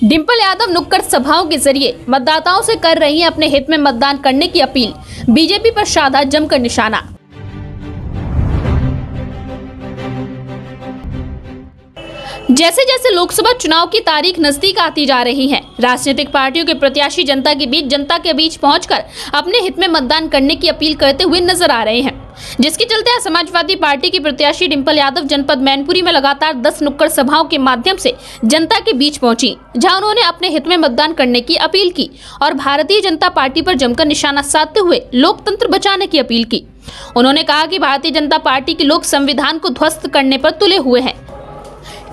डिंपल यादव नुक्कड़ सभाओं के जरिए मतदाताओं से कर रही हैं अपने हित में मतदान करने की अपील। बीजेपी पर साधा जमकर निशाना। जैसे जैसे लोकसभा चुनाव की तारीख नजदीक आती जा रही है, राजनीतिक पार्टियों के प्रत्याशी जनता के बीच पहुंचकर अपने हित में मतदान करने की अपील करते हुए नजर आ रहे हैं, जिसके चलते आज समाजवादी पार्टी की प्रत्याशी डिंपल यादव जनपद मैनपुरी में लगातार 10 नुक्कड़ सभाओं के माध्यम से जनता के बीच पहुंची, जहां उन्होंने अपने हित में मतदान करने की अपील की और भारतीय जनता पार्टी पर जमकर निशाना साधते हुए लोकतंत्र बचाने की अपील की। उन्होंने कहा कि भारतीय जनता पार्टी के लोग संविधान को ध्वस्त करने पर तुले हुए हैं।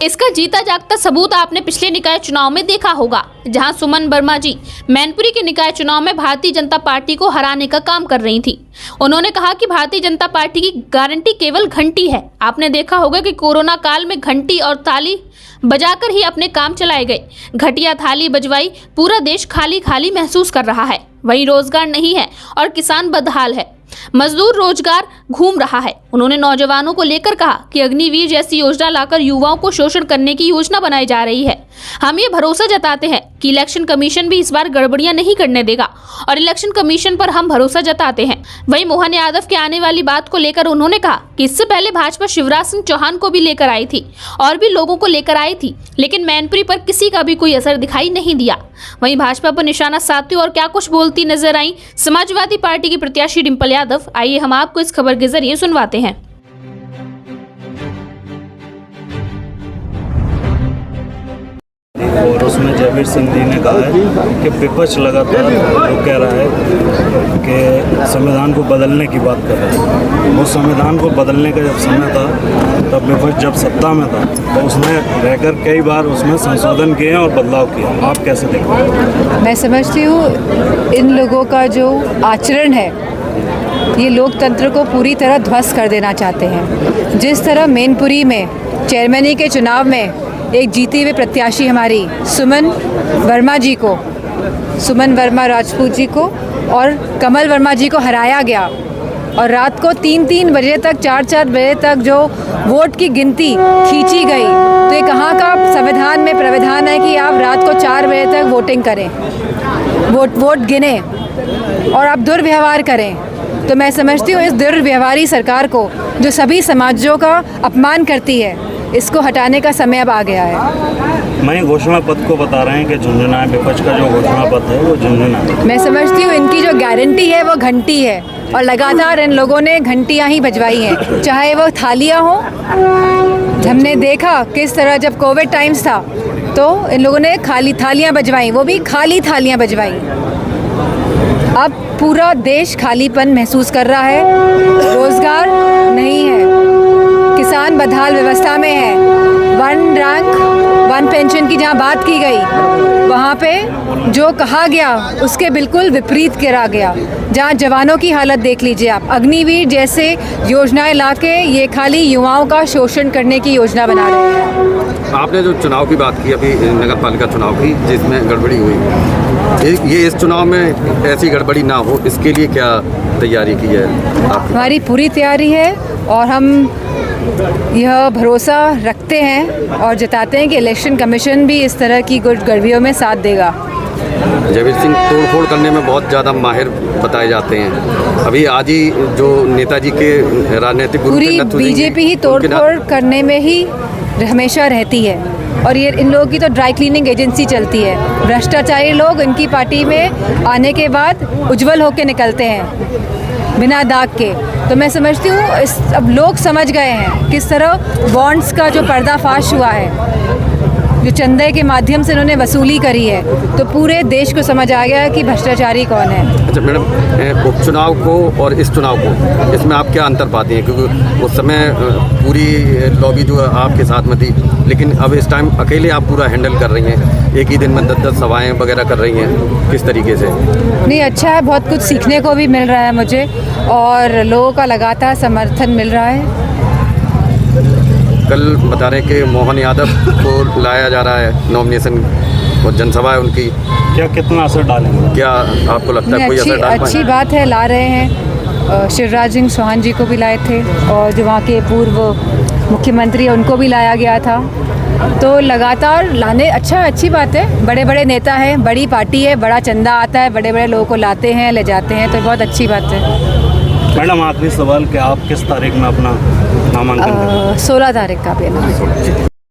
इसका जीता जागता सबूत आपने पिछले निकाय चुनाव में देखा होगा, जहां सुमन वर्मा जी मैनपुरी के निकाय चुनाव में भारतीय जनता पार्टी को हराने का काम कर रही थी। उन्होंने कहा कि भारतीय जनता पार्टी की गारंटी केवल घंटी है। आपने देखा होगा कि कोरोना काल में घंटी और ताली बजाकर ही अपने काम चलाए गए। घटिया थाली बजवाई, पूरा देश खाली खाली महसूस कर रहा है। वहीं रोजगार नहीं है और किसान बदहाल है, मजदूर रोजगार घूम रहा है। उन्होंने नौजवानों को लेकर कहा कि अग्निवीर जैसी योजना लाकर युवाओं को शोषण करने की योजना बनाई जा रही है। हम ये भरोसा जताते हैं कि इलेक्शन कमीशन भी इस बार गड़बड़ियां नहीं करने देगा और इलेक्शन कमीशन पर हम भरोसा जताते हैं। वहीं मोहन यादव के आने वाली बात को लेकर उन्होंने कहा कि इससे पहले भाजपा शिवराज सिंह चौहान को भी लेकर आई थी और भी लोगों को लेकर आई थी, लेकिन मैनपुरी पर किसी का भी कोई असर दिखाई नहीं दिया। वहीं भाजपा पर निशाना साधती और क्या कुछ बोलती नजर आई समाजवादी पार्टी की प्रत्याशी डिंपल यादव। आइए हम आपको इस खबर के जरिए सुनवाते हैं। और उसमें जयवीर सिंह जी ने कहा है कि विपक्ष लगातार जो कह रहा है कि संविधान को बदलने की बात कर रहा है। वो संविधान को बदलने का जब समय था, तब विपक्ष जब सत्ता में था तो उसने रहकर कई बार उसमें संशोधन किए और बदलाव किया। आप कैसे देखते हैं? मैं समझती हूँ इन लोगों का जो आचरण है ये लोकतंत्र को पूरी तरह ध्वस्त कर देना चाहते हैं। जिस तरह मैनपुरी में चेयरमैनी के चुनाव में एक जीती हुई प्रत्याशी हमारी सुमन वर्मा राजपूत जी को और कमल वर्मा जी को हराया गया और रात को 3-3 बजे तक 4-4 बजे तक जो वोट की गिनती खींची गई, तो ये कहाँ का संविधान में प्रावधान है कि आप रात को 4 बजे तक वोटिंग करें, वोट गिने और आप दुर्व्यवहार करें। तो मैं समझती हूँ इस दुर्व्यवहारी सरकार को जो सभी समाजों का अपमान करती है, इसको हटाने का समय अब आ गया है। मैं घोषणा पत्र को बता रहे हैं कि झुंझुना है, विपक्ष का जो घोषणा पत्र है वो झुंझुना है। मैं समझती हूँ इनकी जो गारंटी है वो घंटी है और लगातार इन लोगों ने घंटियाँ ही बजवाई हैं, चाहे वो थालियाँ हो। हमने देखा किस तरह जब कोविड टाइम्स था तो इन लोगों ने खाली थालियाँ बजवाई, वो भी खाली थालियाँ बजवाई। अब पूरा देश खालीपन महसूस कर रहा है, रोजगार नहीं है, किसान बदहाल व्यवस्था में है। 1 रैंक 1 पेंशन की जहाँ बात की गई, वहाँ पे जो कहा गया उसके बिल्कुल विपरीत करा गया। जहाँ जवानों की हालत देख लीजिए आप, अग्निवीर जैसे योजनाएं लाके ये खाली युवाओं का शोषण करने की योजना बना रहे हैं। आपने जो चुनाव की बात की अभी, नगर पालिका चुनाव की, जिसमें गड़बड़ी हुई, ये इस चुनाव में ऐसी गड़बड़ी ना हो, इसके लिए क्या तैयारी की है आपकी? हमारी पूरी तैयारी है और हम यह भरोसा रखते हैं और जताते हैं कि इलेक्शन कमीशन भी इस तरह की कुछ गड़बड़ियों में साथ देगा। जयवीर सिंह तोड़फोड़ करने में बहुत ज़्यादा माहिर बताए जाते हैं। अभी आज ही जो नेताजी के राजनीतिक पूरी बीजेपी ही तोड़फोड़ करने में ही हमेशा रहती है और ये इन लोगों की तो ड्राई क्लीनिंग एजेंसी चलती है। भ्रष्टाचारी लोग इनकी पार्टी में आने के बाद उज्जवल होकर निकलते हैं बिना दाग के। तो मैं समझती हूँ अब लोग समझ गए हैं किस तरह बॉन्ड्स का जो पर्दाफाश हुआ है, जो चंदे के माध्यम से उन्होंने वसूली करी है, तो पूरे देश को समझ आ गया है कि भ्रष्टाचारी कौन है। अच्छा मैडम, उपचुनाव को और इस चुनाव को, इसमें आप क्या अंतर पाती हैं? क्योंकि उस समय पूरी लॉबी जो आपके साथ में थी, लेकिन अब इस टाइम अकेले आप पूरा हैंडल कर रही हैं, एक ही दिन में 10-10 सभाएँ वगैरह कर रही हैं, किस तरीके से? नहीं, अच्छा है, बहुत कुछ सीखने को भी मिल रहा है मुझे और लोगों का लगातार समर्थन मिल रहा है। कल बता रहे हैं कि मोहन यादव को लाया जा रहा है नॉमिनेशन और जनसभा है उनकी, क्या कितना असर डालेंगे? क्या आपको लगता है कोई असर डाल पाएंगे? अच्छी बात है, ला रहे हैं। शिवराज सिंह चौहान जी को भी लाए थे और जो वहाँ के पूर्व मुख्यमंत्री उनको भी लाया गया था। तो लगातार लाने अच्छी बात है। बड़े बड़े नेता हैं, बड़ी पार्टी है, बड़ा चंदा आता है, बड़े बड़े लोगों को लाते हैं, ले जाते हैं, तो बहुत अच्छी बात है। मैडम आखिरी सवाल कि आप किस तारीख में अपना नामांकन करेंगे? 16 तारीख का भी है।